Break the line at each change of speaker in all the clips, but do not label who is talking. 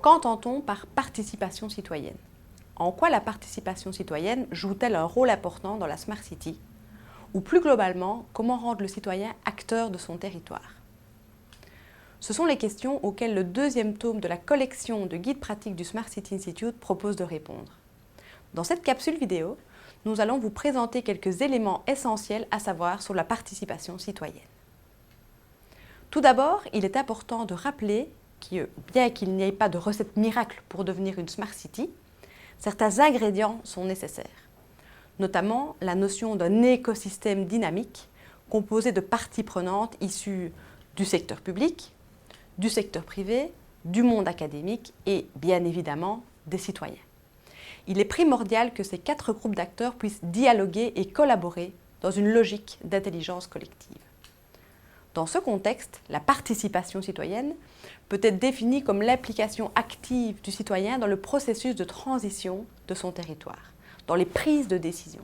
qu'entend-on par participation citoyenne? En quoi la participation citoyenne joue-t-elle un rôle important dans la Smart City? Ou plus globalement, comment rendre le citoyen acteur de son territoire? Ce sont les questions auxquelles le deuxième tome de la collection de guides pratiques du Smart City Institute propose de répondre. Dans cette capsule vidéo, nous allons vous présenter quelques éléments essentiels à savoir sur la participation citoyenne. Tout d'abord, il est important de rappeler que, bien qu'il n'y ait pas de recette miracle pour devenir une Smart City, certains ingrédients sont nécessaires, notamment la notion d'un écosystème dynamique composé de parties prenantes issues du secteur public, du secteur privé, du monde académique et, bien évidemment, des citoyens. Il est primordial que ces 4 groupes d'acteurs puissent dialoguer et collaborer dans une logique d'intelligence collective. Dans ce contexte, la participation citoyenne peut être définie comme l'implication active du citoyen dans le processus de transition de son territoire, dans les prises de décision.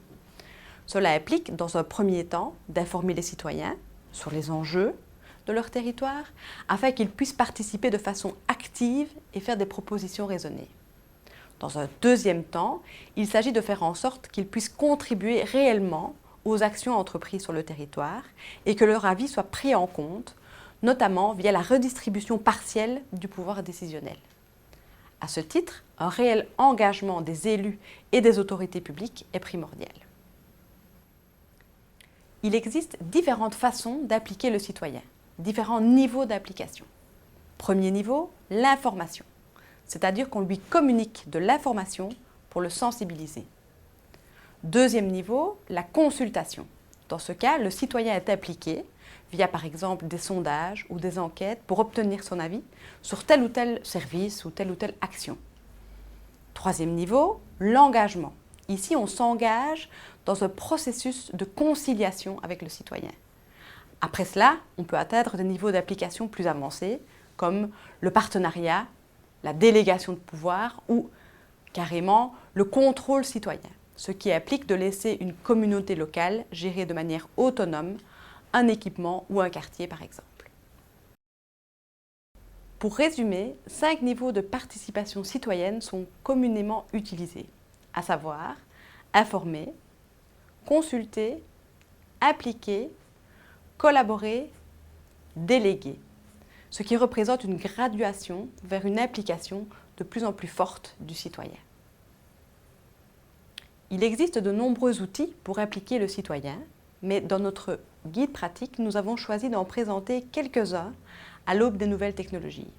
Cela implique, dans un premier temps, d'informer les citoyens sur les enjeux de leur territoire, afin qu'ils puissent participer de façon active et faire des propositions raisonnées. Dans un deuxième temps, il s'agit de faire en sorte qu'ils puissent contribuer réellement aux actions entreprises sur le territoire et que leur avis soit pris en compte, notamment via la redistribution partielle du pouvoir décisionnel. À ce titre, un réel engagement des élus et des autorités publiques est primordial. Il existe différentes façons d'appliquer le citoyen, différents niveaux d'application. Premier niveau, l'information, c'est-à-dire qu'on lui communique de l'information pour le sensibiliser. Deuxième niveau, la consultation. Dans ce cas, le citoyen est impliqué via par exemple des sondages ou des enquêtes pour obtenir son avis sur tel ou tel service ou telle action. Troisième niveau, l'engagement. Ici, on s'engage dans un processus de conciliation avec le citoyen. Après cela, on peut atteindre des niveaux d'application plus avancés comme le partenariat, la délégation de pouvoir ou carrément le contrôle citoyen, ce qui implique de laisser une communauté locale gérer de manière autonome un équipement ou un quartier par exemple. Pour résumer, 5 niveaux de participation citoyenne sont communément utilisés, à savoir informer, consulter, impliquer, collaborer, déléguer, ce qui représente une graduation vers une implication de plus en plus forte du citoyen. Il existe de nombreux outils pour impliquer le citoyen, mais dans notre guide pratique, nous avons choisi d'en présenter quelques-uns à l'aube des nouvelles technologies.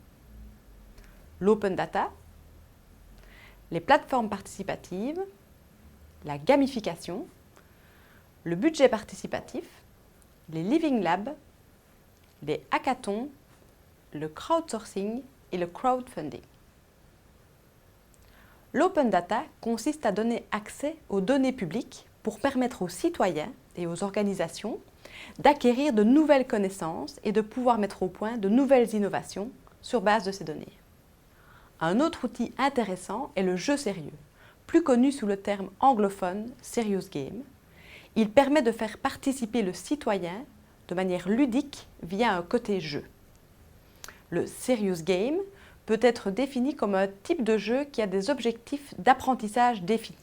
L'open data, les plateformes participatives, la gamification, le budget participatif, les living labs, les hackathons, le crowdsourcing et le crowdfunding. L'open data consiste à donner accès aux données publiques pour permettre aux citoyens et aux organisations d'acquérir de nouvelles connaissances et de pouvoir mettre au point de nouvelles innovations sur base de ces données. Un autre outil intéressant est le jeu sérieux, plus connu sous le terme anglophone Serious Game. Il permet de faire participer le citoyen de manière ludique via un côté jeu. Le Serious Game peut être défini comme un type de jeu qui a des objectifs d'apprentissage définis.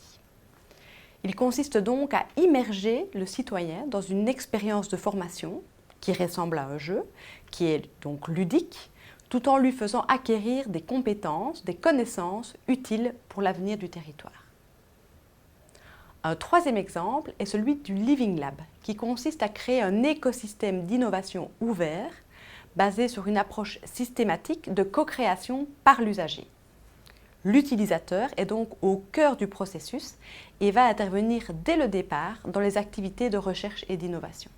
Il consiste donc à immerger le citoyen dans une expérience de formation qui ressemble à un jeu, qui est donc ludique, tout en lui faisant acquérir des compétences, des connaissances utiles pour l'avenir du territoire. Un troisième exemple est celui du Living Lab, qui consiste à créer un écosystème d'innovation ouvert basé sur une approche systématique de co-création par l'usager. L'utilisateur est donc au cœur du processus et va intervenir dès le départ dans les activités de recherche et d'innovation.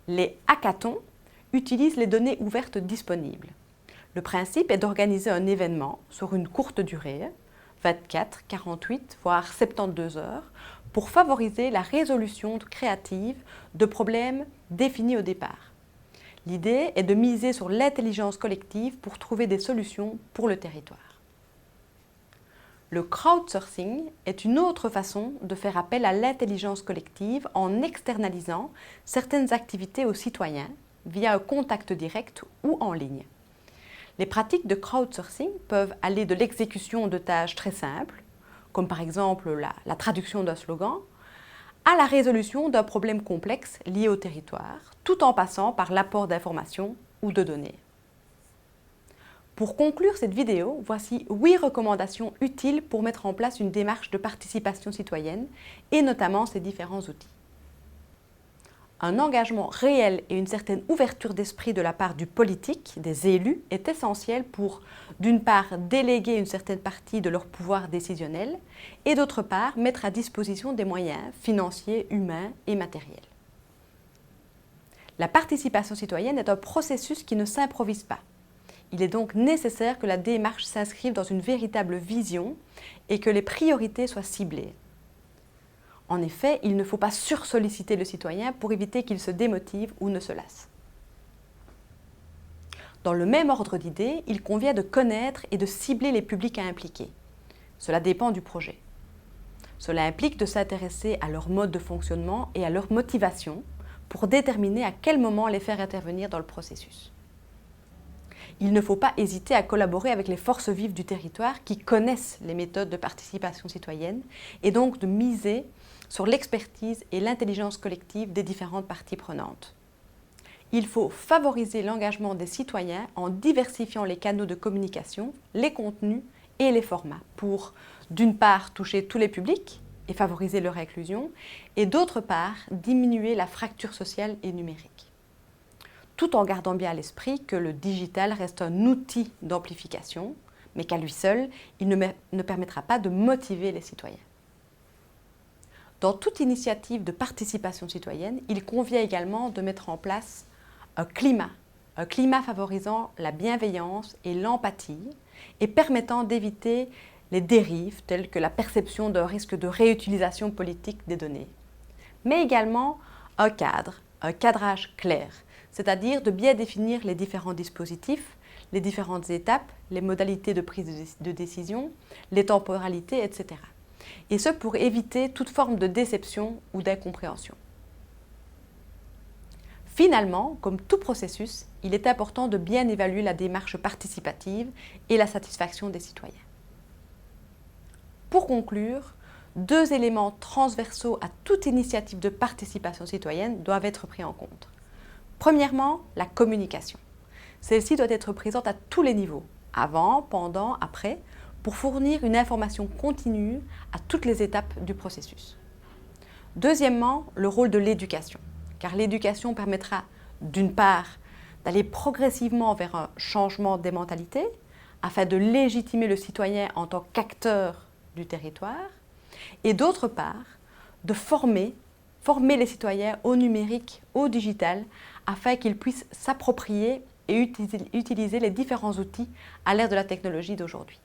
Les hackathons utilisent les données ouvertes disponibles. Le principe est d'organiser un événement sur une courte durée, 24, 48, voire 72 heures, pour favoriser la résolution créative de problèmes définis au départ. L'idée est de miser sur l'intelligence collective pour trouver des solutions pour le territoire. Le crowdsourcing est une autre façon de faire appel à l'intelligence collective en externalisant certaines activités aux citoyens via un contact direct ou en ligne. Les pratiques de crowdsourcing peuvent aller de l'exécution de tâches très simples, comme par exemple la traduction d'un slogan, à la résolution d'un problème complexe lié au territoire, tout en passant par l'apport d'informations ou de données. Pour conclure cette vidéo, voici 8 recommandations utiles pour mettre en place une démarche de participation citoyenne et notamment ces différents outils. Un engagement réel et une certaine ouverture d'esprit de la part du politique, des élus, est essentiel pour, d'une part, déléguer une certaine partie de leur pouvoir décisionnel et d'autre part, mettre à disposition des moyens financiers, humains et matériels. La participation citoyenne est un processus qui ne s'improvise pas. Il est donc nécessaire que la démarche s'inscrive dans une véritable vision et que les priorités soient ciblées. En effet, il ne faut pas sursolliciter le citoyen pour éviter qu'il se démotive ou ne se lasse. Dans le même ordre d'idées, il convient de connaître et de cibler les publics à impliquer. Cela dépend du projet. Cela implique de s'intéresser à leur mode de fonctionnement et à leur motivation pour déterminer à quel moment les faire intervenir dans le processus. Il ne faut pas hésiter à collaborer avec les forces vives du territoire qui connaissent les méthodes de participation citoyenne et donc de miser sur l'expertise et l'intelligence collective des différentes parties prenantes. Il faut favoriser l'engagement des citoyens en diversifiant les canaux de communication, les contenus et les formats pour, d'une part, toucher tous les publics et favoriser leur inclusion, et d'autre part, diminuer la fracture sociale et numérique. Tout en gardant bien à l'esprit que le digital reste un outil d'amplification, mais qu'à lui seul, il ne permettra pas de motiver les citoyens. Dans toute initiative de participation citoyenne, il convient également de mettre en place un climat favorisant la bienveillance et l'empathie et permettant d'éviter les dérives telles que la perception d'un risque de réutilisation politique des données. Mais également un cadrage clair, c'est-à-dire de bien définir les différents dispositifs, les différentes étapes, les modalités de prise de décision, les temporalités, etc. Et ce pour éviter toute forme de déception ou d'incompréhension. Finalement, comme tout processus, il est important de bien évaluer la démarche participative et la satisfaction des citoyens. Pour conclure, 2 éléments transversaux à toute initiative de participation citoyenne doivent être pris en compte. Premièrement, la communication. Celle-ci doit être présente à tous les niveaux, avant, pendant, après, pour fournir une information continue à toutes les étapes du processus. Deuxièmement, le rôle de l'éducation, car l'éducation permettra, d'une part, d'aller progressivement vers un changement des mentalités, afin de légitimer le citoyen en tant qu'acteur du territoire, et d'autre part, de former les citoyens au numérique, au digital, afin qu'ils puissent s'approprier et utiliser les différents outils à l'ère de la technologie d'aujourd'hui.